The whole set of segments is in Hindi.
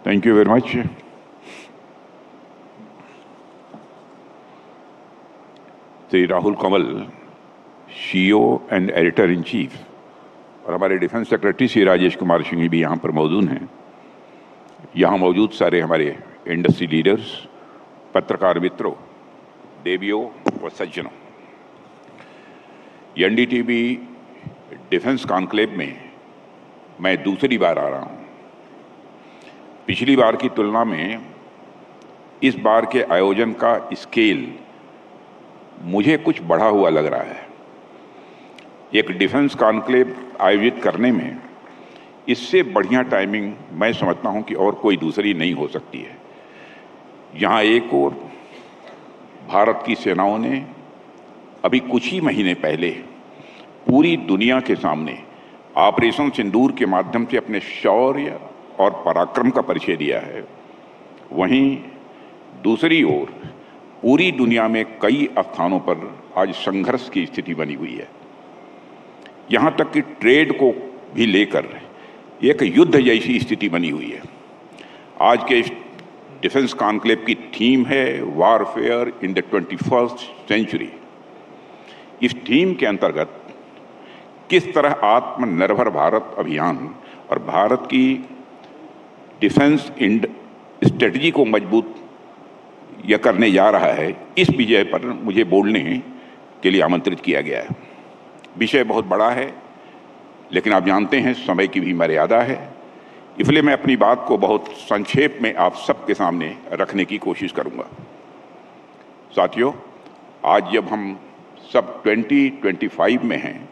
Thank you very much. Shri Rahul Kanwal, CEO and editor in chief, और हमारे डिफेंस सेक्रेटरी श्री राजेश कुमार सिंह भी यहाँ पर मौजूद हैं। यहाँ मौजूद सारे हमारे इंडस्ट्री लीडर्स, पत्रकार मित्रों, देवियों व सज्जनों, एनडीटीवी डिफेंस कॉन्क्लेव में मैं दूसरी बार आ रहा हूँ। पिछली बार की तुलना में इस बार के आयोजन का स्केल मुझे कुछ बढ़ा हुआ लग रहा है। एक डिफेंस कॉन्क्लेव आयोजित करने में इससे बढ़िया टाइमिंग मैं समझता हूं कि और कोई दूसरी नहीं हो सकती है। यहाँ एक और भारत की सेनाओं ने अभी कुछ ही महीने पहले पूरी दुनिया के सामने ऑपरेशन सिंदूर के माध्यम से अपने शौर्य और पराक्रम का परिचय दिया है। वहीं दूसरी ओर पूरी दुनिया में कई स्थानों पर आज संघर्ष की स्थिति बनी हुई है। यहाँ तक कि ट्रेड को भी लेकर एक युद्ध जैसी स्थिति बनी हुई है। आज के इस डिफेंस कॉन्क्लेव की थीम है warfare in the 21st century. इस थीम के अंतर्गत किस तरह आत्मनिर्भर भारत अभियान और भारत की डिफेंस स्ट्रेटजी को मजबूत यह करने जा रहा है, इस विषय पर मुझे बोलने के लिए आमंत्रित किया गया है। विषय बहुत बड़ा है, लेकिन आप जानते हैं समय की भी मर्यादा है, इसलिए मैं अपनी बात को बहुत संक्षेप में आप सबके सामने रखने की कोशिश करूंगा। साथियों, आज जब हम सब 2025 में हैं,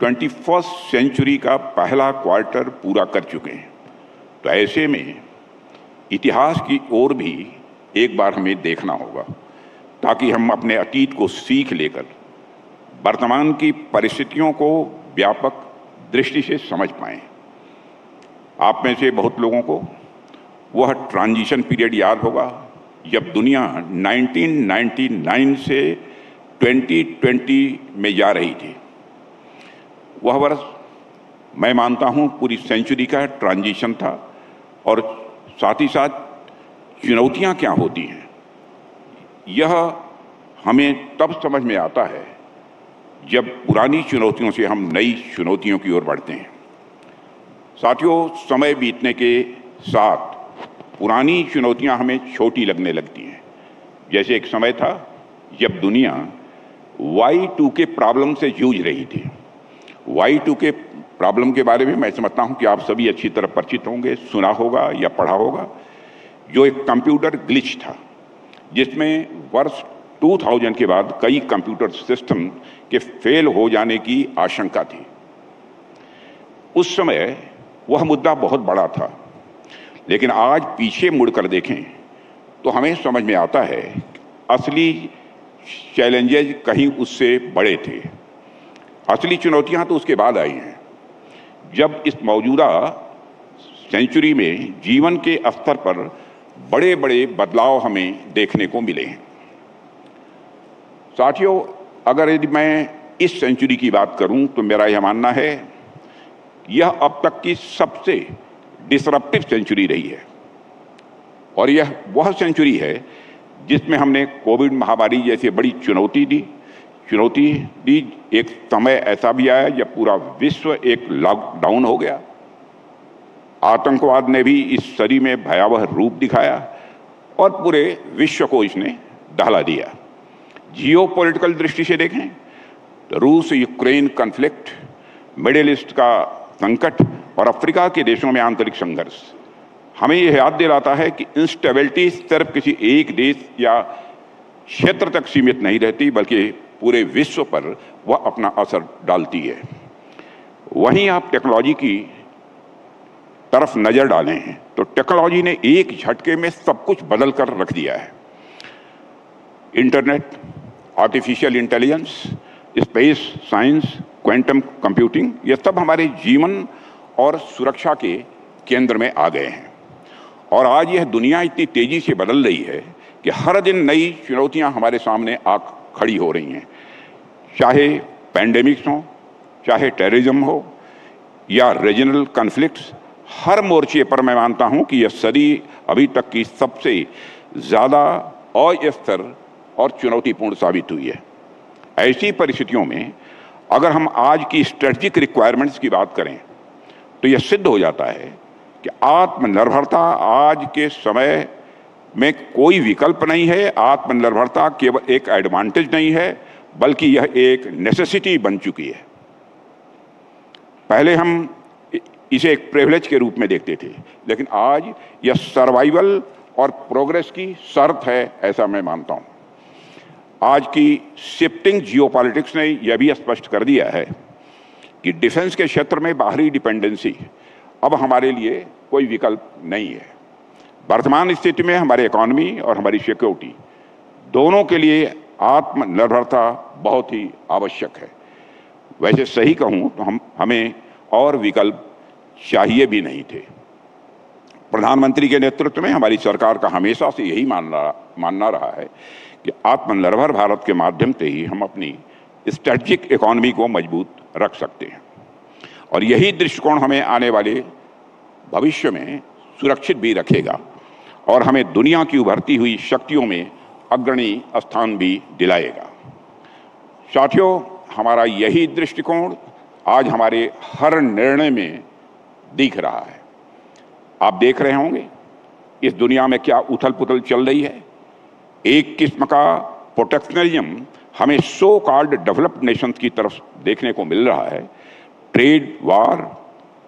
21st सेंचुरी का पहला क्वार्टर पूरा कर चुके हैं, तो ऐसे में इतिहास की ओर भी एक बार हमें देखना होगा, ताकि हम अपने अतीत को सीख लेकर वर्तमान की परिस्थितियों को व्यापक दृष्टि से समझ पाएं। आप में से बहुत लोगों को वह ट्रांजिशन पीरियड याद होगा जब दुनिया 1999 से 2020 में जा रही थी। वह वर्ष मैं मानता हूं पूरी सेंचुरी का ट्रांजिशन था, और साथ ही साथ चुनौतियां क्या होती हैं यह हमें तब समझ में आता है जब पुरानी चुनौतियों से हम नई चुनौतियों की ओर बढ़ते हैं। साथियों, समय बीतने के साथ पुरानी चुनौतियां हमें छोटी लगने लगती हैं। जैसे एक समय था जब दुनिया Y2K प्रॉब्लम से जूझ रही थी। Y2K प्रॉब्लम के बारे में मैं समझता हूं कि आप सभी अच्छी तरह परिचित होंगे, सुना होगा या पढ़ा होगा, जो एक कंप्यूटर ग्लिच था जिसमें वर्ष 2000 के बाद कई कंप्यूटर सिस्टम के फेल हो जाने की आशंका थी। उस समय वह मुद्दा बहुत बड़ा था, लेकिन आज पीछे मुड़कर देखें तो हमें समझ में आता है असली चैलेंजेस कहीं उससे बड़े थे। असली चुनौतियां तो उसके बाद आई हैं, जब इस मौजूदा सेंचुरी में जीवन के स्तर पर बड़े बड़े बदलाव हमें देखने को मिले हैं। साथियों, अगर यदि मैं इस सेंचुरी की बात करूं तो मेरा यह मानना है यह अब तक की सबसे डिसरप्टिव सेंचुरी रही है, और यह वह सेंचुरी है जिसमें हमने कोविड महामारी जैसी बड़ी चुनौती दी। एक समय ऐसा भी आया जब पूरा विश्व एक लॉकडाउन हो गया। आतंकवाद ने भी इस सदी में भयावह रूप दिखाया और पूरे विश्व को इसने दहला दिया। जियोपॉलिटिकल दृष्टि से देखें तो रूस यूक्रेन कॉन्फ्लिक्ट, मिडिल ईस्ट का संकट और अफ्रीका के देशों में आंतरिक संघर्ष हमें यह याद दिलाता है कि इंस्टेबिलिटी सिर्फ किसी एक देश या क्षेत्र तक सीमित नहीं रहती, बल्कि पूरे विश्व पर वह अपना असर डालती है। वहीं आप टेक्नोलॉजी की तरफ नजर डालें तो टेक्नोलॉजी ने एक झटके में सब कुछ बदल कर रख दिया है। Internet, artificial intelligence, space science, quantum computing, ये सब हमारे जीवन और सुरक्षा के केंद्र में आ गए हैं। और आज यह दुनिया इतनी तेजी से बदल रही है कि हर दिन नई चुनौतियां हमारे सामने आ खड़ी हो रही हैं। चाहे पैंडेमिक्स हो, चाहे टेररिज्म हो या रीजनल कॉन्फ्लिक्ट्स, हर मोर्चे पर मैं मानता हूं कि यह सदी अभी तक की सबसे ज़्यादा अस्थिर और चुनौतीपूर्ण साबित हुई है। ऐसी परिस्थितियों में अगर हम आज की स्ट्रेटजिक रिक्वायरमेंट्स की बात करें तो यह सिद्ध हो जाता है कि आत्मनिर्भरता आज के समय में कोई विकल्प नहीं है। आत्मनिर्भरता केवल एक एडवांटेज नहीं है, बल्कि यह एक नेसेसिटी बन चुकी है। पहले हम इसे एक प्रिविलेज के रूप में देखते थे, लेकिन आज यह सर्वाइवल और प्रोग्रेस की शर्त है, ऐसा मैं मानता हूं। आज की शिफ्टिंग जियोपॉलिटिक्स ने यह भी स्पष्ट कर दिया है कि डिफेंस के क्षेत्र में बाहरी डिपेंडेंसी अब हमारे लिए कोई विकल्प नहीं है। वर्तमान स्थिति में हमारे इकोनॉमी और हमारी सिक्योरिटी दोनों के लिए आत्मनिर्भरता बहुत ही आवश्यक है। वैसे सही कहूँ तो हमें और विकल्प चाहिए भी नहीं थे। प्रधानमंत्री के नेतृत्व में हमारी सरकार का हमेशा से यही मानना रहा है कि आत्मनिर्भर भारत के माध्यम से ही हम अपनी स्ट्रेटजिक इकोनॉमी को मजबूत रख सकते हैं, और यही दृष्टिकोण हमें आने वाले भविष्य में सुरक्षित भी रखेगा और हमें दुनिया की उभरती हुई शक्तियों में अग्रणी स्थान भी दिलाएगा। साथियों, हमारा यही दृष्टिकोण आज हमारे हर निर्णय में दिख रहा है। आप देख रहे होंगे इस दुनिया में क्या उथल पुथल चल रही है। एक किस्म का प्रोटेक्शनरिज्म हमें सो कॉल्ड डेवलप्ड नेशंस की तरफ देखने को मिल रहा है। ट्रेड वार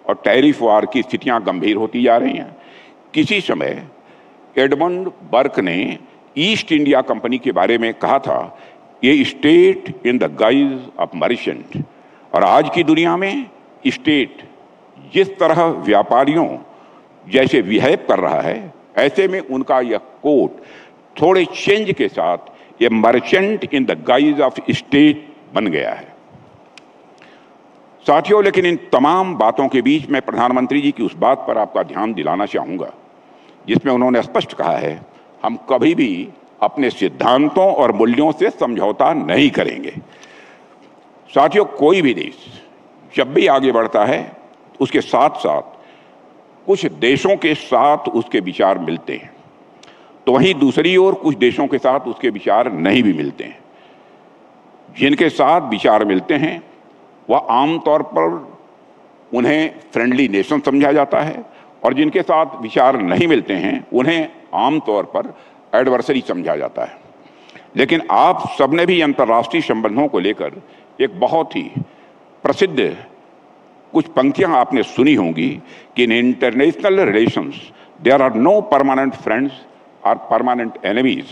और टैरिफ वार की स्थितियां गंभीर होती जा रही हैं। किसी समय एडमंड बर्क ने ईस्ट इंडिया कंपनी के बारे में कहा था, ये state in the guys of merchant. और आज की दुनिया में स्टेट जिस तरह व्यापारियों जैसे बिहेव कर रहा है, ऐसे में उनका यह कोट थोड़े चेंज के साथ ये merchant in the guys of state बन गया है। साथियों, लेकिन इन तमाम बातों के बीच मैं प्रधानमंत्री जी की उस बात पर आपका ध्यान दिलाना चाहूँगा जिसमें उन्होंने स्पष्ट कहा है, हम कभी भी अपने सिद्धांतों और मूल्यों से समझौता नहीं करेंगे। साथियों, कोई भी देश जब भी आगे बढ़ता है उसके साथ साथ कुछ देशों के साथ उसके विचार मिलते हैं, तो वहीं दूसरी ओर कुछ देशों के साथ उसके विचार नहीं भी मिलते हैं। जिनके साथ विचार मिलते हैं वह आमतौर पर उन्हें फ्रेंडली नेशन समझा जाता है, और जिनके साथ विचार नहीं मिलते हैं उन्हें आमतौर पर एडवर्सरी समझा जाता है। लेकिन आप सबने भी अंतर्राष्ट्रीय संबंधों को लेकर एक बहुत ही प्रसिद्ध कुछ पंक्तियां आपने सुनी होंगी कि इन international relations there are no permanent friends और permanent enemies,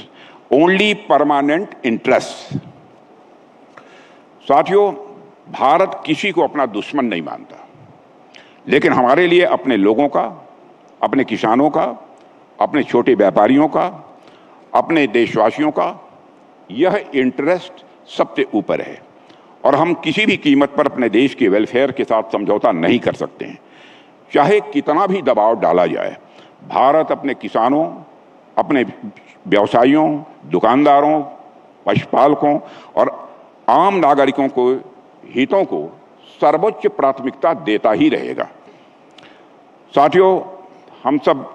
only permanent interest. साथियों, भारत किसी को अपना दुश्मन नहीं मानता, लेकिन हमारे लिए अपने लोगों का, अपने किसानों का, अपने छोटे व्यापारियों का, अपने देशवासियों का यह इंटरेस्ट सबसे ऊपर है, और हम किसी भी कीमत पर अपने देश के वेलफेयर के साथ समझौता नहीं कर सकते हैं। चाहे कितना भी दबाव डाला जाए, भारत अपने किसानों, अपने व्यवसायियों, दुकानदारों, पशुपालकों और आम नागरिकों को हितों को सर्वोच्च प्राथमिकता देता ही रहेगा। साथियों, हम सब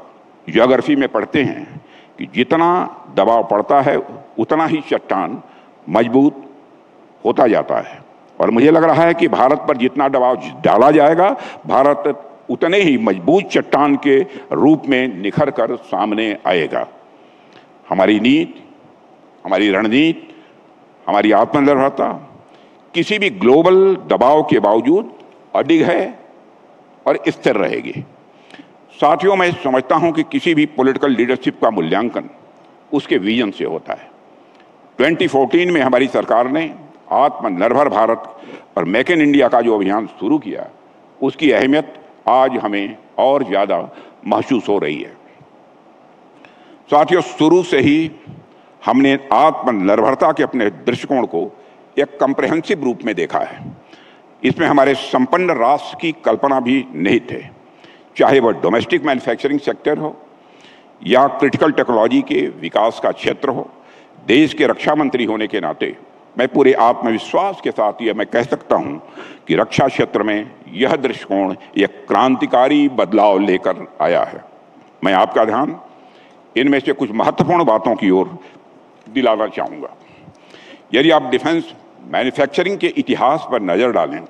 ज्योग्राफी में पढ़ते हैं कि जितना दबाव पड़ता है उतना ही चट्टान मजबूत होता जाता है, और मुझे लग रहा है कि भारत पर जितना दबाव डाला जाएगा, भारत उतने ही मजबूत चट्टान के रूप में निखर कर सामने आएगा। हमारी नीति, हमारी रणनीति, हमारी आत्मनिर्भरता किसी भी ग्लोबल दबाव के बावजूद अडिग है और स्थिर रहेगी। साथियों, मैं समझता हूं कि किसी भी पॉलिटिकल लीडरशिप का मूल्यांकन उसके विजन से होता है। 2014 में हमारी सरकार ने आत्मनिर्भर भारत और मेक इन इंडिया का जो अभियान शुरू किया, उसकी अहमियत आज हमें और ज़्यादा महसूस हो रही है। साथियों, शुरू से ही हमने आत्मनिर्भरता के अपने दृष्टिकोण को एक कम्प्रहेंसिव रूप में देखा है। इसमें हमारे संपन्न राष्ट्र की कल्पना भी निहित है, चाहे वह डोमेस्टिक मैन्युफैक्चरिंग सेक्टर हो या क्रिटिकल टेक्नोलॉजी के विकास का क्षेत्र हो। देश के रक्षा मंत्री होने के नाते मैं पूरे आत्मविश्वास के साथ यह मैं कह सकता हूं कि रक्षा क्षेत्र में यह दृष्टिकोण एक क्रांतिकारी बदलाव लेकर आया है। मैं आपका ध्यान इनमें से कुछ महत्वपूर्ण बातों की ओर दिलाना चाहूंगा। यदि आप डिफेंस मैन्युफैक्चरिंग के इतिहास पर नजर डालें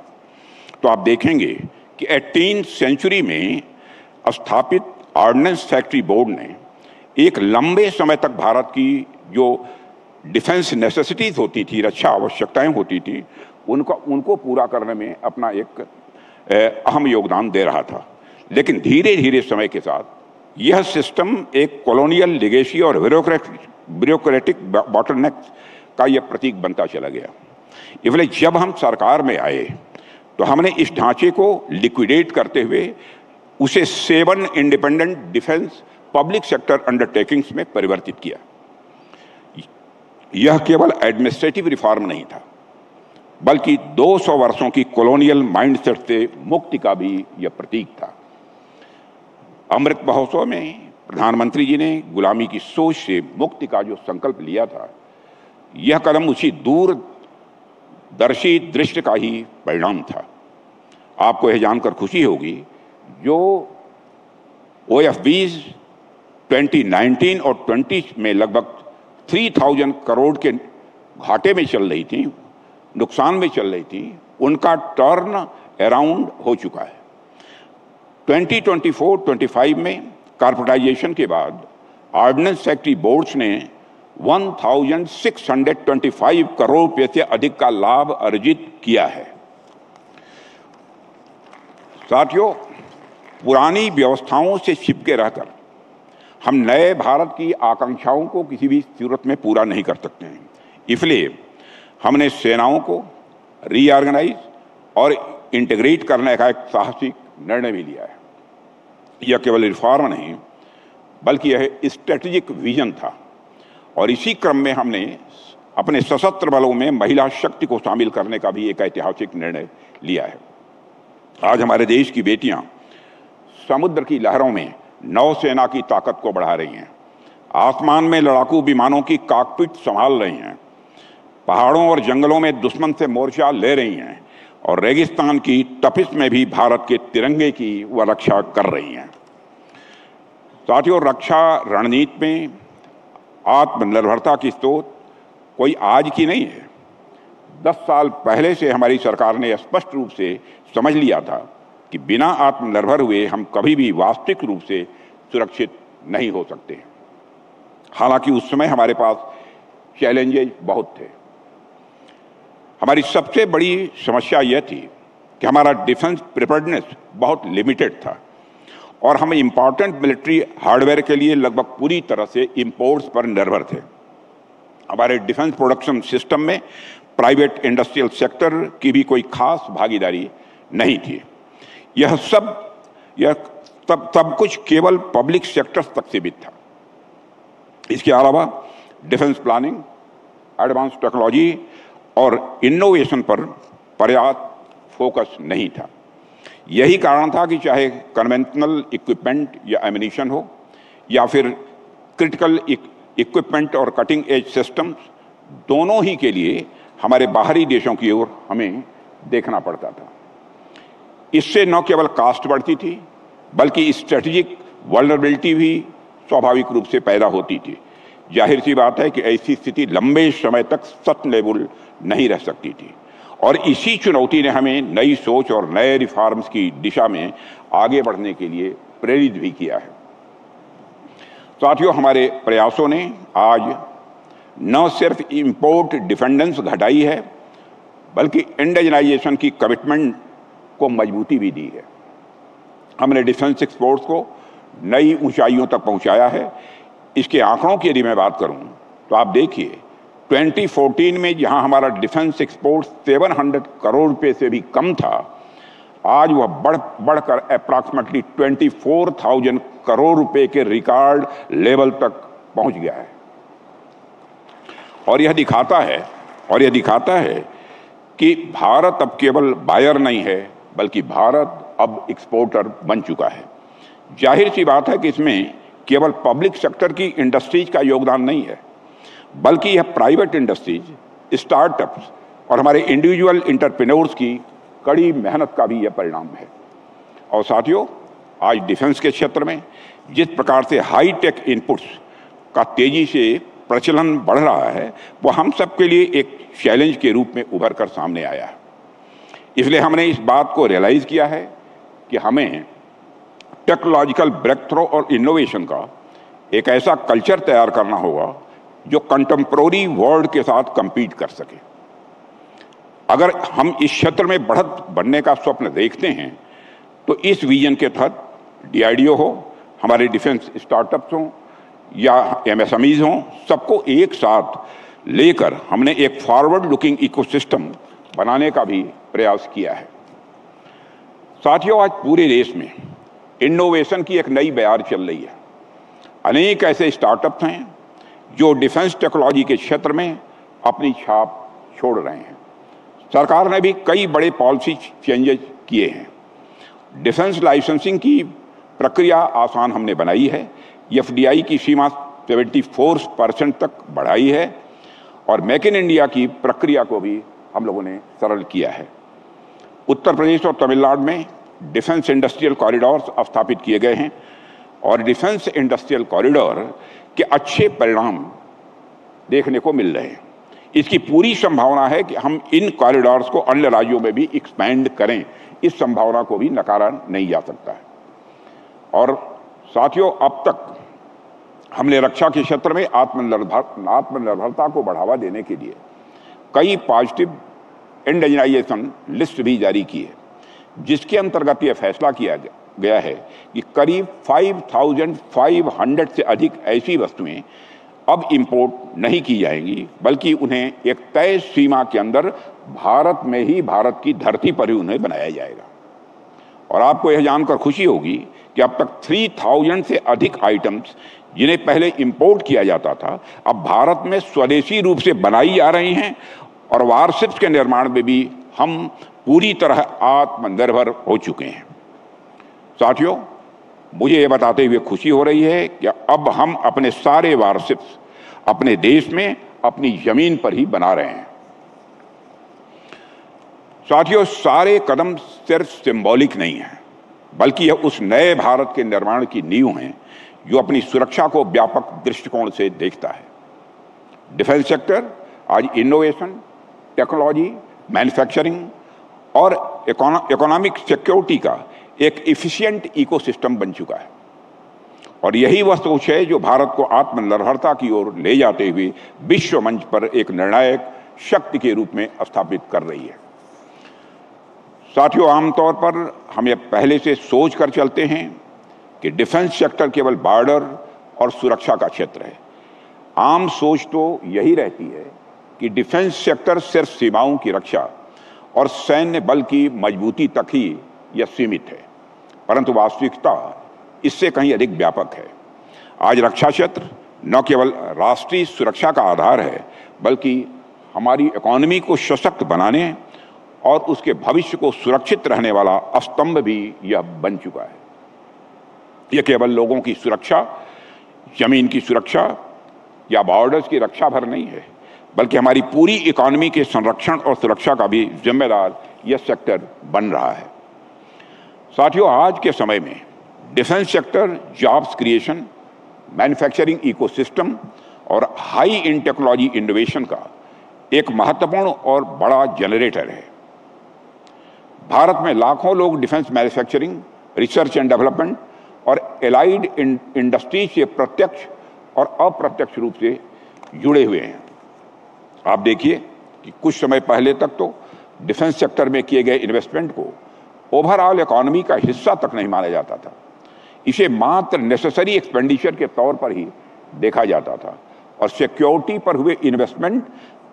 तो आप देखेंगे कि 18वीं सेंचुरी में स्थापित ऑर्डिनेंस फैक्ट्री बोर्ड ने एक लंबे समय तक भारत की जो डिफेंस नेसेसिटीज होती थी, रक्षा आवश्यकताएं होती थी, उनको पूरा करने में अपना एक अहम योगदान दे रहा था। लेकिन धीरे धीरे समय के साथ यह सिस्टम एक कॉलोनियल लिगेसी और ब्यूरोक्रेटिक बॉटलनेक का यह प्रतीक बनता चला गया। इसलिए जब हम सरकार में आए तो हमने इस ढांचे को लिक्विडेट करते हुए उसे 7 independent defence public sector undertakings में परिवर्तित किया। यह केवल एडमिनिस्ट्रेटिव रिफॉर्म नहीं था, बल्कि 200 वर्षों की कॉलोनियल माइंडसेट से मुक्ति का भी यह प्रतीक था। अमृत महोत्सव में प्रधानमंत्री जी ने गुलामी की सोच से मुक्ति का जो संकल्प लिया था, यह कदम उसी दूरदर्शी दृष्टि का ही परिणाम था। आपको यह जानकर खुशी होगी, जो OFBs 2019 और 20 में लगभग 3000 करोड़ के घाटे में चल रही थी, नुकसान में चल रही थी, उनका टर्न अराउंड हो चुका है। 2024-25 में कॉर्पोरेटाइजेशन के बाद ऑर्डिनेंस फैक्ट्री बोर्ड्स ने 1625 करोड़ रुपये से अधिक का लाभ अर्जित किया है। साथियों, पुरानी व्यवस्थाओं से चिपके रहकर हम नए भारत की आकांक्षाओं को किसी भी सूरत में पूरा नहीं कर सकते हैं। इसलिए हमने सेनाओं को रीऑर्गेनाइज और इंटीग्रेट करने का एक साहसिक निर्णय भी लिया है। यह केवल रिफॉर्म नहीं, बल्कि यह स्ट्रेटेजिक विजन था। और इसी क्रम में हमने अपने सशस्त्र बलों में महिला शक्ति को शामिल करने का भी एक ऐतिहासिक निर्णय लिया है। आज हमारे देश की बेटियां समुद्र की लहरों में नौसेना की ताकत को बढ़ा रही हैं, आसमान में लड़ाकू विमानों की कॉकपिट संभाल रही हैं, पहाड़ों और जंगलों में दुश्मन से मोर्चा ले रही हैं और रेगिस्तान की तपिश में भी भारत के तिरंगे की वह रक्षा कर रही हैं। साथियों, रक्षा रणनीति में आत्मनिर्भरता की सोच कोई आज की नहीं है। 10 साल पहले से हमारी सरकार ने स्पष्ट रूप से समझ लिया था कि बिना आत्मनिर्भर हुए हम कभी भी वास्तविक रूप से सुरक्षित नहीं हो सकते। हालांकि उस समय हमारे पास चैलेंजेस बहुत थे। हमारी सबसे बड़ी समस्या यह थी कि हमारा डिफेंस प्रिपेयर्डनेस बहुत लिमिटेड था और हम इंपॉर्टेंट मिलिट्री हार्डवेयर के लिए लगभग पूरी तरह से इंपोर्ट्स पर निर्भर थे। हमारे डिफेंस प्रोडक्शन सिस्टम में प्राइवेट इंडस्ट्रियल सेक्टर की भी कोई खास भागीदारी नहीं थी। यह सब कुछ केवल पब्लिक सेक्टर तक सीमित था। इसके अलावा डिफेंस प्लानिंग, एडवांस टेक्नोलॉजी और इनोवेशन पर पर्याप्त फोकस नहीं था। यही कारण था कि चाहे कन्वेंशनल इक्विपमेंट या एमिनिशन हो या फिर क्रिटिकल इक्विपमेंट और कटिंग एज सिस्टम्स, दोनों ही के लिए हमारे बाहरी देशों की ओर हमें देखना पड़ता था। इससे न केवल कास्ट बढ़ती थी, बल्कि स्ट्रेटेजिक वल्नरेबिलिटी भी स्वाभाविक रूप से पैदा होती थी। जाहिर सी बात है कि ऐसी स्थिति लंबे समय तक सस्टेनेबल नहीं रह सकती थी और इसी चुनौती ने हमें नई सोच और नए रिफॉर्म्स की दिशा में आगे बढ़ने के लिए प्रेरित भी किया है। साथियों, हमारे प्रयासों ने आज न सिर्फ इंपोर्ट डिपेंडेंस घटाई है, बल्कि इंडिजिनाइजेशन की कमिटमेंट को मजबूती भी दी है। हमने डिफेंस एक्सपोर्ट्स को नई ऊंचाइयों तक पहुंचाया है। इसके आंकड़ों की यदि मैं बात करूं तो आप देखिए, 2014 में जहां हमारा डिफेंस एक्सपोर्ट 700 करोड़ रुपए से भी कम था, आज वह बढ़कर अप्रॉक्सीमेटली 24,000 करोड़ रुपए के रिकॉर्ड लेवल तक पहुंच गया है। और यह दिखाता है कि भारत अब केवल बायर नहीं है, बल्कि भारत अब एक्सपोर्टर बन चुका है। जाहिर सी बात है कि इसमें केवल पब्लिक सेक्टर की इंडस्ट्रीज का योगदान नहीं है, बल्कि यह प्राइवेट इंडस्ट्रीज, स्टार्टअप्स और हमारे इंडिविजुअल एंटरप्रेन्योर्स की कड़ी मेहनत का भी यह परिणाम है। और साथियों, आज डिफेंस के क्षेत्र में जिस प्रकार से हाई टेक इनपुट्स का तेजी से प्रचलन बढ़ रहा है, वो हम सब के लिए एक चैलेंज के रूप में उभर कर सामने आया है। इसलिए हमने इस बात को रियलाइज किया है कि हमें टेक्नोलॉजिकल ब्रेक थ्रू और इनोवेशन का एक ऐसा कल्चर तैयार करना होगा जो कंटेम्प्रोरी वर्ल्ड के साथ compete कर सके। अगर हम इस क्षेत्र में बढ़त बनने का स्वप्न देखते हैं तो इस विजन के तहत DRDO हो, हमारे डिफेंस स्टार्टअप्स हों या MSMEs हों, सबको एक साथ लेकर हमने एक फॉरवर्ड लुकिंग इकोसिस्टम बनाने का भी प्रयास किया है। साथियों, आज पूरे देश में इनोवेशन की एक नई बयार चल रही है। अनेक ऐसे स्टार्टअप्स हैं जो डिफेंस टेक्नोलॉजी के क्षेत्र में अपनी छाप छोड़ रहे हैं। सरकार ने भी कई बड़े पॉलिसी चेंजेस किए हैं। डिफेंस लाइसेंसिंग की प्रक्रिया आसान हमने बनाई है। FDI की सीमा 74% तक बढ़ाई है और मेक इन इंडिया की प्रक्रिया को भी हम लोगों ने सरल किया है। उत्तर प्रदेश और तमिलनाडु में डिफेंस इंडस्ट्रियल कॉरिडोर्स स्थापित किए गए हैं और डिफेंस इंडस्ट्रियल कॉरिडोर के अच्छे परिणाम देखने को मिल रहे हैं। इसकी पूरी संभावना है कि हम इन कॉरिडोर्स को अन्य राज्यों में भी एक्सपेंड करें। इस संभावना को भी नकारा नहीं जा सकता है। और साथियों, अब तक हमने रक्षा के क्षेत्र में आत्मनिर्भरता को बढ़ावा देने के लिए कई पॉजिटिव इंडिजिनाइजेशन लिस्ट भी जारी की है, जिसके अंतर्गत यह फैसला किया गया है कि करीब 5,500 से अधिक ऐसी वस्तुएं अब इंपोर्ट नहीं की जाएंगी, बल्कि उन्हें एक तय सीमा के अंदर भारत में ही, भारत की धरती पर ही उन्हें बनाया जाएगा। और आपको यह जानकर खुशी होगी कि अब तक 3,000 से अधिक आइटम्स जिन्हें पहले इंपोर्ट किया जाता था, अब भारत में स्वदेशी रूप से बनाई जा रही हैं और वारशिप्स के निर्माण में भी हम पूरी तरह आत्मनिर्भर हो चुके हैं। साथियों, मुझे ये बताते हुए खुशी हो रही है कि अब हम अपने सारे वारशिप्स अपने देश में, अपनी जमीन पर ही बना रहे हैं। साथियों, सारे कदम सिर्फ सिंबॉलिक नहीं है, बल्कि यह उस नए भारत के निर्माण की नींव है जो अपनी सुरक्षा को व्यापक दृष्टिकोण से देखता है। डिफेंस सेक्टर आज इनोवेशन, टेक्नोलॉजी, मैन्युफैक्चरिंग और इकोनॉमिक सिक्योरिटी का एक इफिशिएंट इकोसिस्टम बन चुका है और यही वह सोच है जो भारत को आत्मनिर्भरता की ओर ले जाते हुए विश्व मंच पर एक निर्णायक शक्ति के रूप में स्थापित कर रही है। साथियों, आमतौर पर हम ये पहले से सोच कर चलते हैं कि डिफेंस सेक्टर केवल बॉर्डर और सुरक्षा का क्षेत्र है। आम सोच तो यही रहती है कि डिफेंस सेक्टर सिर्फ सीमाओं की रक्षा और सैन्य बल की मजबूती तक ही यह सीमित है, परंतु वास्तविकता इससे कहीं अधिक व्यापक है। आज रक्षा क्षेत्र न केवल राष्ट्रीय सुरक्षा का आधार है, बल्कि हमारी इकोनॉमी को सशक्त बनाने और उसके भविष्य को सुरक्षित रहने वाला स्तंभ भी यह बन चुका है। यह केवल लोगों की सुरक्षा, जमीन की सुरक्षा या बॉर्डर्स की रक्षा भर नहीं है, बल्कि हमारी पूरी इकोनॉमी के संरक्षण और सुरक्षा का भी जिम्मेदार यह सेक्टर बन रहा है। साथियों, आज के समय में defence sector jobs creation, manufacturing ecosystem और हाई इन टेक्नोलॉजी इनोवेशन का एक महत्वपूर्ण और बड़ा जनरेटर है। भारत में लाखों लोग defence manufacturing, research and development और एलाइड इंडस्ट्री से प्रत्यक्ष और अप्रत्यक्ष रूप से जुड़े हुए हैं। आप देखिए कि कुछ समय पहले तक तो डिफेंस सेक्टर में किए गए इन्वेस्टमेंट को ओवरऑल इकोनॉमी का हिस्सा तक नहीं माना जाता था। इसे मात्र नेसेसरी एक्सपेंडिचर के तौर पर ही देखा जाता था और सिक्योरिटी पर हुए इन्वेस्टमेंट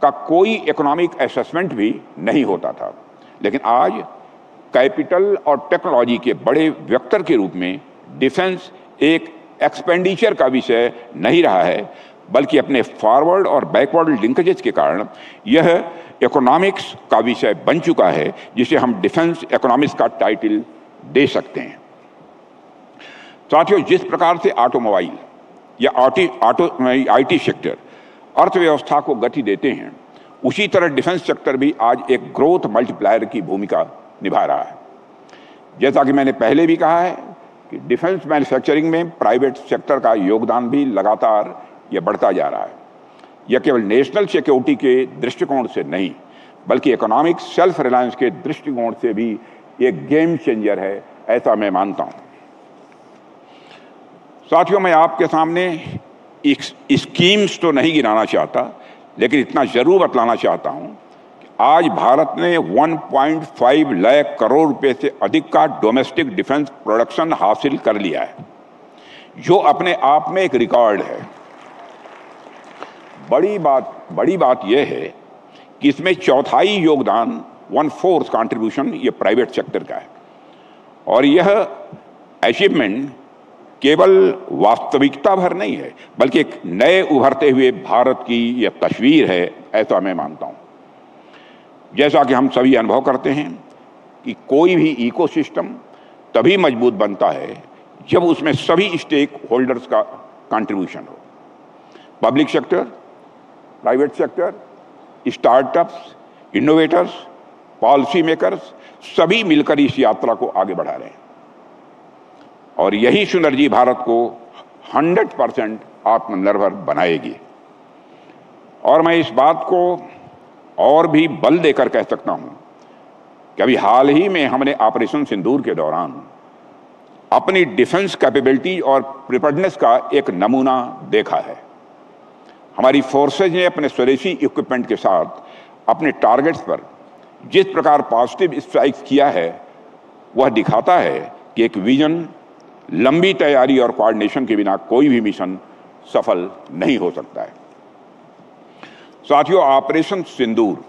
का कोई इकोनॉमिक असेसमेंट भी नहीं होता था। लेकिन आज कैपिटल और टेक्नोलॉजी के बड़े वेक्टर के रूप में डिफेंस एक एक्सपेंडिचर का विषय नहीं रहा है, बल्कि अपने फॉरवर्ड और बैकवर्ड लिंकेजेस के कारण यह इकोनॉमिक्स का विषय बन चुका है, जिसे हम डिफेंस इकोनॉमिक्स का टाइटल दे सकते हैं। साथियों, जिस प्रकार से ऑटोमोबाइल या आईटी सेक्टर अर्थव्यवस्था को गति देते हैं, उसी तरह डिफेंस सेक्टर भी आज एक ग्रोथ मल्टीप्लायर की भूमिका निभा रहा है। जैसा कि मैंने पहले भी कहा है कि डिफेंस मैन्युफैक्चरिंग में प्राइवेट सेक्टर का योगदान भी लगातार यह बढ़ता जा रहा है। यह केवल नेशनल सिक्योरिटी के दृष्टिकोण से नहीं, बल्कि इकोनॉमिक सेल्फ रिलायंस के दृष्टिकोण से भी एक गेम चेंजर है, ऐसा मैं मानता हूं। साथियों, मैं आपके सामने स्कीम्स तो नहीं गिनाना चाहता, लेकिन इतना जरूर बतलाना चाहता हूं कि आज भारत ने 1.5 लाख करोड़ रुपए से अधिक का डोमेस्टिक डिफेंस प्रोडक्शन हासिल कर लिया है, जो अपने आप में एक रिकॉर्ड है। बड़ी बात यह है कि इसमें चौथाई योगदान 1/4 कंट्रीब्यूशन ये प्राइवेट सेक्टर का है, और यह अचीवमेंट केवल वास्तविकता भर नहीं है, बल्कि एक नए उभरते हुए भारत की यह तस्वीर है, ऐसा मैं मानता हूं। जैसा कि हम सभी अनुभव करते हैं कि कोई भी इकोसिस्टम तभी मजबूत बनता है जब उसमें सभी स्टेक होल्डर्स का कंट्रीब्यूशन हो। Public sector, private sector, startups, innovators, policy makers सभी मिलकर इस यात्रा को आगे बढ़ा रहे हैं, और यही सिनर्जी भारत को 100% आत्मनिर्भर बनाएगी। और मैं इस बात को और भी बल देकर कह सकता हूं कि अभी हाल ही में हमने ऑपरेशन सिंदूर के दौरान अपनी डिफेंस कैपेबिलिटी और प्रिपेयर्डनेस का एक नमूना देखा है। हमारी फोर्सेज ने अपने स्वदेशी इक्विपमेंट के साथ अपने टारगेट्स पर जिस प्रकार पॉजिटिव स्ट्राइक्स किया है, वह दिखाता है कि एक विजन, लंबी तैयारी और कोऑर्डिनेशन के बिना कोई भी मिशन सफल नहीं हो सकता है। साथियों, ऑपरेशन सिंदूर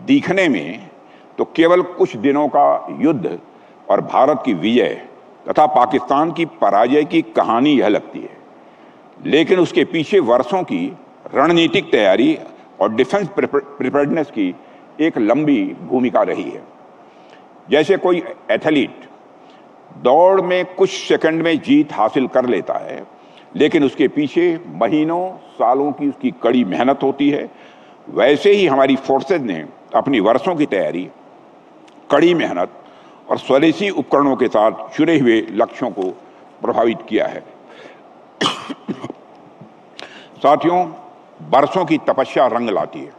दिखने में तो केवल कुछ दिनों का युद्ध और भारत की विजय तथा पाकिस्तान की पराजय की कहानी यह लगती है, लेकिन उसके पीछे वर्षों की रणनीतिक तैयारी और डिफेंस प्रिपेयर्डनेस की एक लंबी भूमिका रही है। जैसे कोई एथलीट दौड़ में कुछ सेकंड में जीत हासिल कर लेता है, लेकिन उसके पीछे महीनों सालों की उसकी कड़ी मेहनत होती है, वैसे ही हमारी फोर्सेज ने अपनी वर्षों की तैयारी, कड़ी मेहनत और स्वदेशी उपकरणों के साथ चुने हुए लक्ष्यों को प्रभावित किया है। साथियों, बरसों की तपस्या रंग लाती है।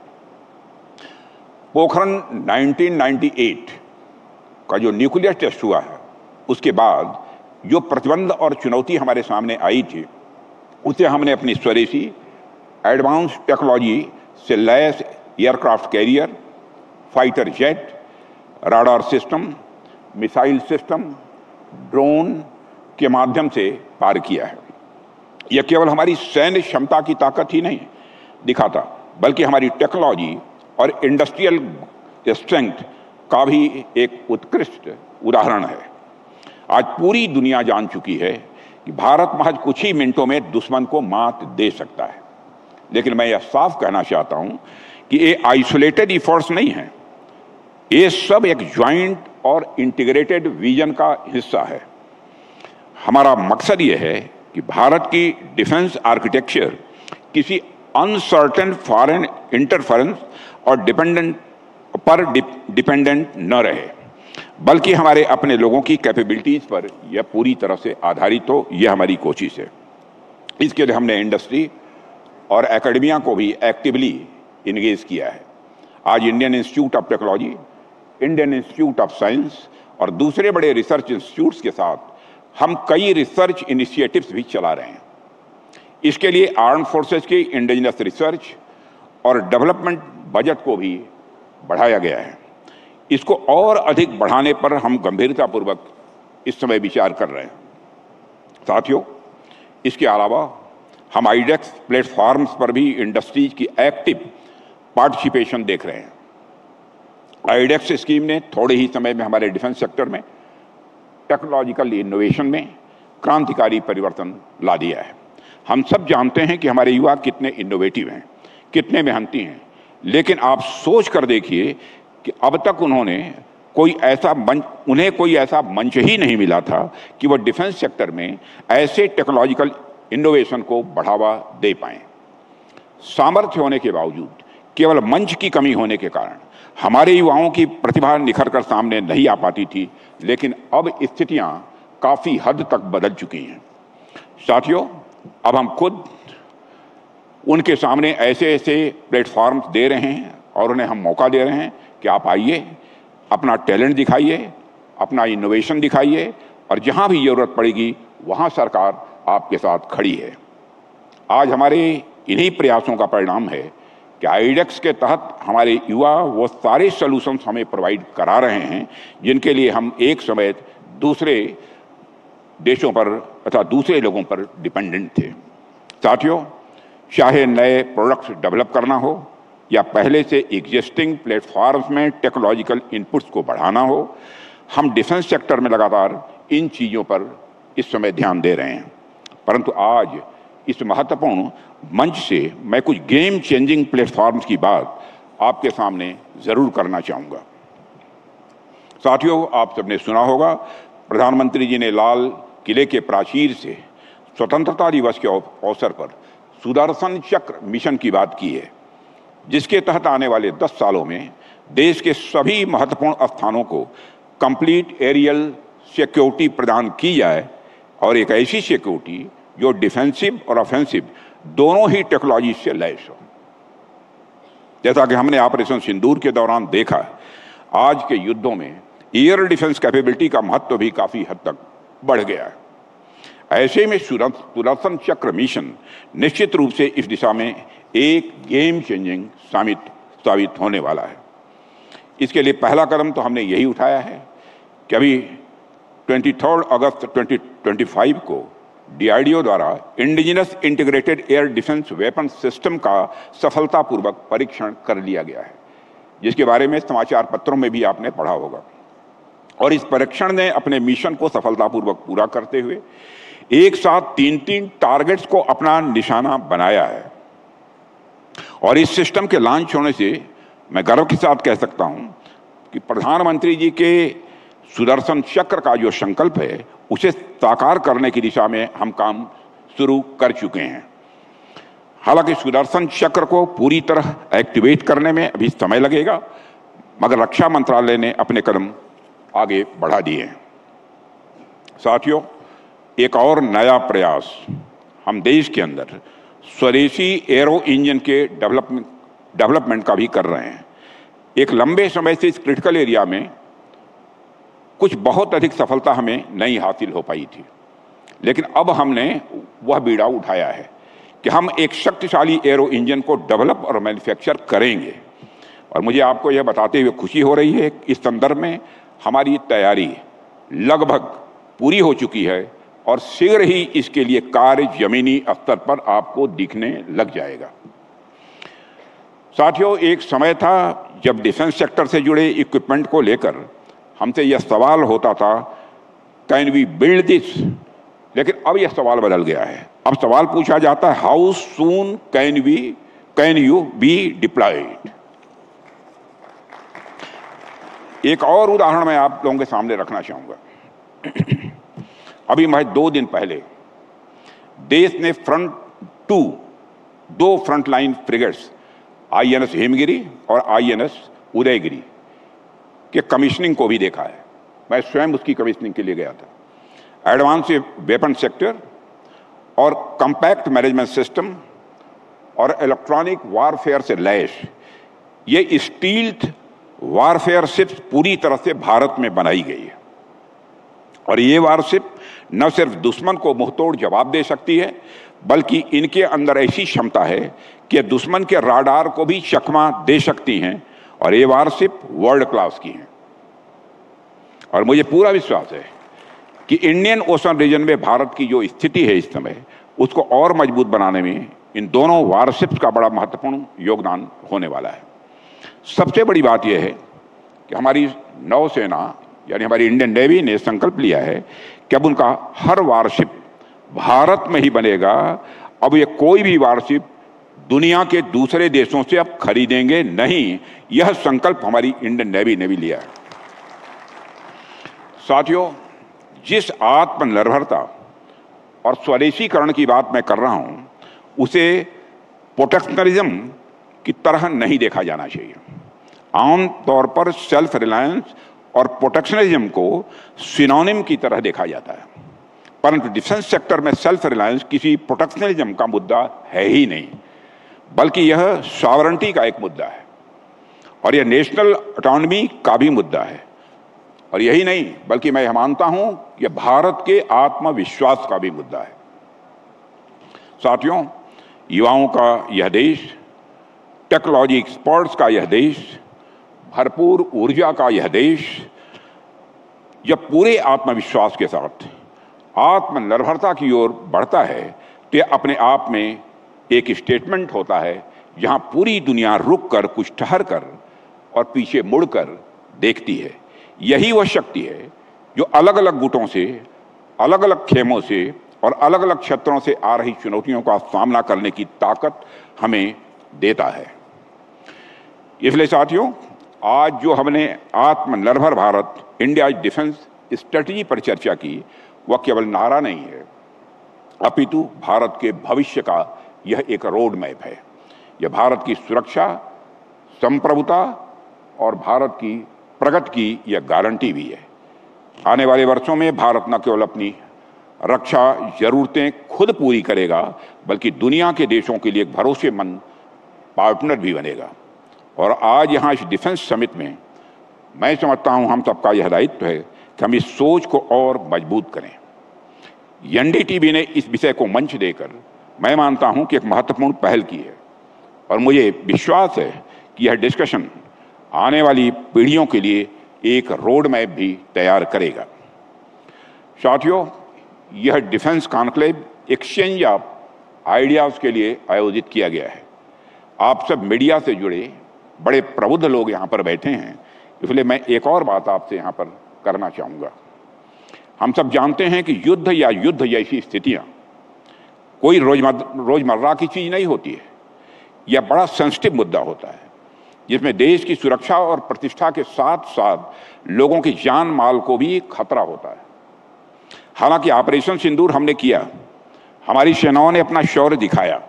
पोखरण 1998 का जो न्यूक्लियर टेस्ट हुआ है, उसके बाद जो प्रतिबंध और चुनौती हमारे सामने आई थी, उसे हमने अपनी स्वदेशी एडवांस टेक्नोलॉजी से लैस aircraft carrier, fighter jet, radar system, missile system, drone के माध्यम से पार किया है। यह केवल हमारी सैन्य क्षमता की ताकत ही नहीं दिखाता, बल्कि हमारी टेक्नोलॉजी और इंडस्ट्रियल स्ट्रेंथ का भी एक उत्कृष्ट उदाहरण है। आज पूरी दुनिया जान चुकी है कि भारत महज कुछ ही मिनटों में दुश्मन को मात दे सकता है, लेकिन मैं यह साफ कहना चाहता हूं कि ये आइसोलेटेड एफर्ट्स नहीं है, ये सब एक ज्वाइंट और इंटीग्रेटेड विजन का हिस्सा है। हमारा मकसद ये है कि भारत की डिफेंस आर्किटेक्चर किसी अनसर्टेन फॉरेन इंटरफेरेंस और डिपेंडेंट न रहे, बल्कि हमारे अपने लोगों की कैपेबिलिटीज पर यह पूरी तरह से आधारित हो। यह हमारी कोशिश है। इसके लिए हमने इंडस्ट्री और एकेडमिया को भी एक्टिवली इंगेज किया है। आज Indian institute of technology, Indian institute of science और दूसरे बड़े रिसर्च इंस्टीट्यूट्स के साथ हम कई रिसर्च इनिशिएटिव्स भी चला रहे हैं। इसके लिए आर्म फोर्सेस की इंडिजिनस रिसर्च और डेवलपमेंट बजट को भी बढ़ाया गया है। इसको और अधिक बढ़ाने पर हम गंभीरतापूर्वक इस समय विचार कर रहे हैं। साथियों, इसके अलावा हम आईडेक्स प्लेटफॉर्म्स पर भी इंडस्ट्रीज की एक्टिव पार्टिसिपेशन देख रहे हैं। आईडेक्स स्कीम ने थोड़े ही समय में हमारे डिफेंस सेक्टर में टेक्नोलॉजिकल इनोवेशन में क्रांतिकारी परिवर्तन ला दिया है। हम सब जानते हैं कि हमारे युवा कितने इनोवेटिव हैं, कितने मेहनती हैं, लेकिन आप सोच कर देखिए कि अब तक उन्हें कोई ऐसा मंच ही नहीं मिला था कि वह डिफेंस सेक्टर में ऐसे टेक्नोलॉजिकल इनोवेशन को बढ़ावा दे पाएं। सामर्थ्य होने के बावजूद केवल मंच की कमी होने के कारण हमारे युवाओं की प्रतिभा निखर कर सामने नहीं आ पाती थी, लेकिन अब स्थितियां काफी हद तक बदल चुकी हैं। साथियों, अब हम खुद उनके सामने ऐसे ऐसे प्लेटफॉर्म्स दे रहे हैं और उन्हें हम मौका दे रहे हैं कि आप आइए, अपना टैलेंट दिखाइए, अपना इनोवेशन दिखाइए, और जहां भी जरूरत पड़ेगी वहां सरकार आपके साथ खड़ी है। आज हमारे इन्हीं प्रयासों का परिणाम है कि आईडेक्स के तहत हमारे युवा वो सारे सॉल्यूशंस हमें प्रोवाइड करा रहे हैं जिनके लिए हम एक समय दूसरे देशों पर अथवा दूसरे लोगों पर डिपेंडेंट थे। साथियों, चाहे नए प्रोडक्ट्स डेवलप करना हो या पहले से एग्जिस्टिंग प्लेटफॉर्म्स में टेक्नोलॉजिकल इनपुट्स को बढ़ाना हो, हम डिफेंस सेक्टर में लगातार इन चीज़ों पर इस समय ध्यान दे रहे हैं। परंतु आज इस महत्वपूर्ण मंच से मैं कुछ गेम चेंजिंग प्लेटफॉर्म्स की बात आपके सामने जरूर करना चाहूँगा। साथियों, आप सबने सुना होगा, प्रधानमंत्री जी ने लाल किले के प्राचीर से स्वतंत्रता दिवस के अवसर पर सुदर्शन चक्र मिशन की बात की है, जिसके तहत आने वाले 10 सालों में देश के सभी महत्वपूर्ण स्थानों को कंप्लीट एरियल सिक्योरिटी प्रदान की जाए, और एक ऐसी सिक्योरिटी जो डिफेंसिव और ऑफेंसिव दोनों ही टेक्नोलॉजी से लैस हो। जैसा कि हमने ऑपरेशन सिंदूर के दौरान देखा, आज के युद्धों में एयर डिफेंस कैपेबिलिटी का महत्व भी काफी हद तक बढ़ गया है। ऐसे में सुदर्शन चक्र मिशन निश्चित रूप से इस दिशा में एक गेम चेंजिंग साबित होने वाला है। इसके लिए पहला कदम तो हमने यही उठाया है कि अभी 23 अगस्त 2025 को DRDO द्वारा indigenous integrated air defence weapon system का सफलतापूर्वक परीक्षण कर लिया गया है, जिसके बारे में समाचार पत्रों में भी आपने पढ़ा होगा। और इस परीक्षण ने अपने मिशन को सफलतापूर्वक पूरा करते हुए एक साथ 3 टारगेट्स को अपना निशाना बनाया है। और इस सिस्टम के लॉन्च होने से मैं गर्व के साथ कह सकता हूं कि प्रधानमंत्री जी के सुदर्शन चक्र का जो संकल्प है उसे साकार करने की दिशा में हम काम शुरू कर चुके हैं। हालांकि सुदर्शन चक्र को पूरी तरह एक्टिवेट करने में अभी समय लगेगा, मगर रक्षा मंत्रालय ने अपने कदम आगे बढ़ा दिए हैं। साथियों, एक और नया प्रयास हम देश के अंदर स्वदेशी एरो इंजन के डेवलपमेंट का भी कर रहे हैं। एक लंबे समय से इस क्रिटिकल एरिया में कुछ बहुत अधिक सफलता हमें नहीं हासिल हो पाई थी, लेकिन अब हमने वह बीड़ा उठाया है कि हम एक शक्तिशाली एरो इंजन को डेवलप और मैन्युफैक्चर करेंगे। और मुझे आपको यह बताते हुए खुशी हो रही है कि इस संदर्भ में हमारी तैयारी लगभग पूरी हो चुकी है और शीघ्र ही इसके लिए कार्य जमीनी स्तर पर आपको दिखने लग जाएगा। साथियों, एक समय था जब डिफेंस सेक्टर से जुड़े इक्विपमेंट को लेकर हमसे यह सवाल होता था, कैन वी बिल्ड दिस? लेकिन अब यह सवाल बदल गया है। अब सवाल पूछा जाता है, how soon can you B diploid? एक और उदाहरण मैं आप लोगों के सामने रखना चाहूंगा। अभी मैं 2 दिन पहले देश ने दो फ्रंटलाइन फ्रिगेट्स INS हिमगिरी और INS उदयगिरी के कमीशनिंग को भी देखा है। मैं स्वयं उसकी कमीशनिंग के लिए गया था। एडवांस वेपन सेक्टर और कॉम्पैक्ट मैनेजमेंट सिस्टम और इलेक्ट्रॉनिक वारफेयर से लैस ये स्टील्थ वारफेयर शिप्स पूरी तरह से भारत में बनाई गई है। और ये वारशिप न सिर्फ दुश्मन को मुंहतोड़ जवाब दे सकती है, बल्कि इनके अंदर ऐसी क्षमता है कि दुश्मन के राडार को भी चकमा दे सकती हैं। और ये वारशिप वर्ल्ड क्लास की हैं। और मुझे पूरा विश्वास है कि इंडियन ओशन रीजन में भारत की जो स्थिति है इस समय, उसको और मजबूत बनाने में इन दोनों वारशिप्स का बड़ा महत्वपूर्ण योगदान होने वाला है। सबसे बड़ी बात यह है कि हमारी नौसेना यानी हमारी इंडियन नेवी ने संकल्प लिया है कि अब उनका हर वारशिप भारत में ही बनेगा। अब ये कोई भी वारशिप दुनिया के दूसरे देशों से अब खरीदेंगे नहीं। यह संकल्प हमारी इंडियन नेवी ने भी लिया है। साथियों, जिस आत्मनिर्भरता और स्वदेशीकरण की बात मैं कर रहा हूं, उसे प्रोटेक्शनरिज्म की तरह नहीं देखा जाना चाहिए। आम तौर पर सेल्फ रिलायंस और प्रोटेक्शनिज्म को सिनोनिम की तरह देखा जाता है, परंतु डिफेंस सेक्टर में सेल्फ रिलायंस किसी प्रोटेक्शनिज्म का मुद्दा है ही नहीं, बल्कि यह सॉवरेंटी का एक मुद्दा है और यह नेशनल ऑटोनॉमी का भी मुद्दा है। और यही नहीं, बल्कि मैं यह मानता हूं यह भारत के आत्मविश्वास का भी मुद्दा है। साथियों, युवाओं का यह देश, टेक्नोलॉजी एक्सपर्ट्स का यह देश, भरपूर ऊर्जा का यह देश जब पूरे आत्मविश्वास के साथ आत्मनिर्भरता की ओर बढ़ता है तो यह अपने आप में एक स्टेटमेंट होता है जहां पूरी दुनिया रुक कर, कुछ ठहर कर और पीछे मुड़कर देखती है। यही वह शक्ति है जो अलग अलग गुटों से, अलग अलग खेमों से और अलग अलग क्षेत्रों से आ रही चुनौतियों का सामना करने की ताकत हमें देता है। इसलिए साथियों, आज जो हमने आत्मनिर्भर भारत, इंडिया डिफेंस स्ट्रेटजी पर चर्चा की, वह केवल नारा नहीं है, अपितु भारत के भविष्य का यह एक रोड मैप है। यह भारत की सुरक्षा, संप्रभुता और भारत की प्रगति की यह गारंटी भी है। आने वाले वर्षों में भारत न केवल अपनी रक्षा जरूरतें खुद पूरी करेगा, बल्कि दुनिया के देशों के लिए एक भरोसेमंद पार्टनर भी बनेगा। और आज यहाँ इस डिफेंस समिट में मैं समझता हूँ हम सबका यह दायित्व है कि हम इस सोच को और मजबूत करें। एनडीटीवी ने इस विषय को मंच देकर मैं मानता हूँ कि एक महत्वपूर्ण पहल की है और मुझे विश्वास है कि यह डिस्कशन आने वाली पीढ़ियों के लिए एक रोड मैप भी तैयार करेगा। साथियों, यह defence conclave exchange of ideas के लिए आयोजित किया गया है। आप सब मीडिया से जुड़े बड़े प्रबुद्ध लोग यहाँ पर बैठे हैं, इसलिए मैं एक और बात आपसे यहाँ पर करना चाहूँगा। हम सब जानते हैं कि युद्ध या युद्ध जैसी स्थितियाँ कोई रोजमर्रा की चीज़ नहीं होती है। यह बड़ा सेंसिटिव मुद्दा होता है जिसमें देश की सुरक्षा और प्रतिष्ठा के साथ साथ लोगों की जान माल को भी खतरा होता है। हालांकि ऑपरेशन सिंदूर हमने किया, हमारी सेनाओं ने अपना शौर्य दिखाया,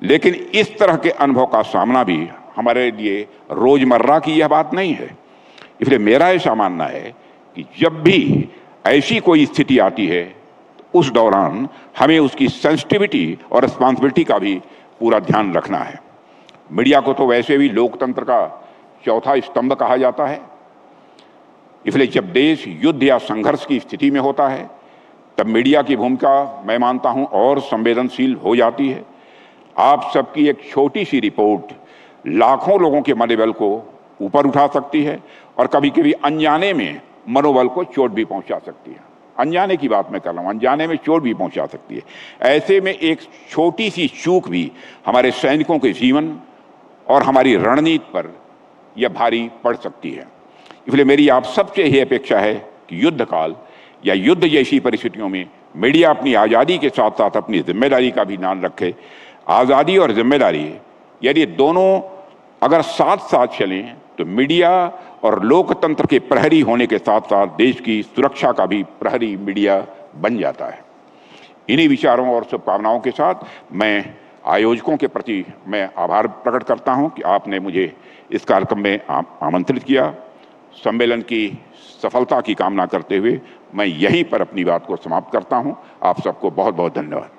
लेकिन इस तरह के अनुभव का सामना भी हमारे लिए रोजमर्रा की यह बात नहीं है। इसलिए मेरा ऐसा मानना है कि जब भी ऐसी कोई स्थिति आती है उस दौरान हमें उसकी सेंसिटिविटी और रिस्पॉन्सिबिलिटी का भी पूरा ध्यान रखना है। मीडिया को तो वैसे भी लोकतंत्र का चौथा स्तंभ कहा जाता है, इसलिए जब देश युद्ध या संघर्ष की स्थिति में होता है तब मीडिया की भूमिका मैं मानता हूं और संवेदनशील हो जाती है। आप सबकी एक छोटी सी रिपोर्ट लाखों लोगों के मनोबल को ऊपर उठा सकती है और कभी कभी अनजाने में मनोबल को चोट भी पहुंचा सकती है। अनजाने की बात मैं कर रहा हूँ, अनजाने में चोट भी पहुंचा सकती है। ऐसे में एक छोटी सी चूक भी हमारे सैनिकों के जीवन और हमारी रणनीति पर यह भारी पड़ सकती है। इसलिए मेरी आप सबसे यही अपेक्षा है कि युद्ध काल या युद्ध जैसी परिस्थितियों में मीडिया अपनी आज़ादी के साथ साथ अपनी जिम्मेदारी का भी ध्यान रखे। आज़ादी और जिम्मेदारी यदि दोनों अगर साथ साथ चलें तो मीडिया और लोकतंत्र के प्रहरी होने के साथ साथ देश की सुरक्षा का भी प्रहरी मीडिया बन जाता है। इन्हीं विचारों और शुभकामनाओं के साथ मैं आयोजकों के प्रति मैं आभार प्रकट करता हूं कि आपने मुझे इस कार्यक्रम में आमंत्रित किया। सम्मेलन की सफलता की कामना करते हुए मैं यहीं पर अपनी बात को समाप्त करता हूं। आप सबको बहुत बहुत धन्यवाद।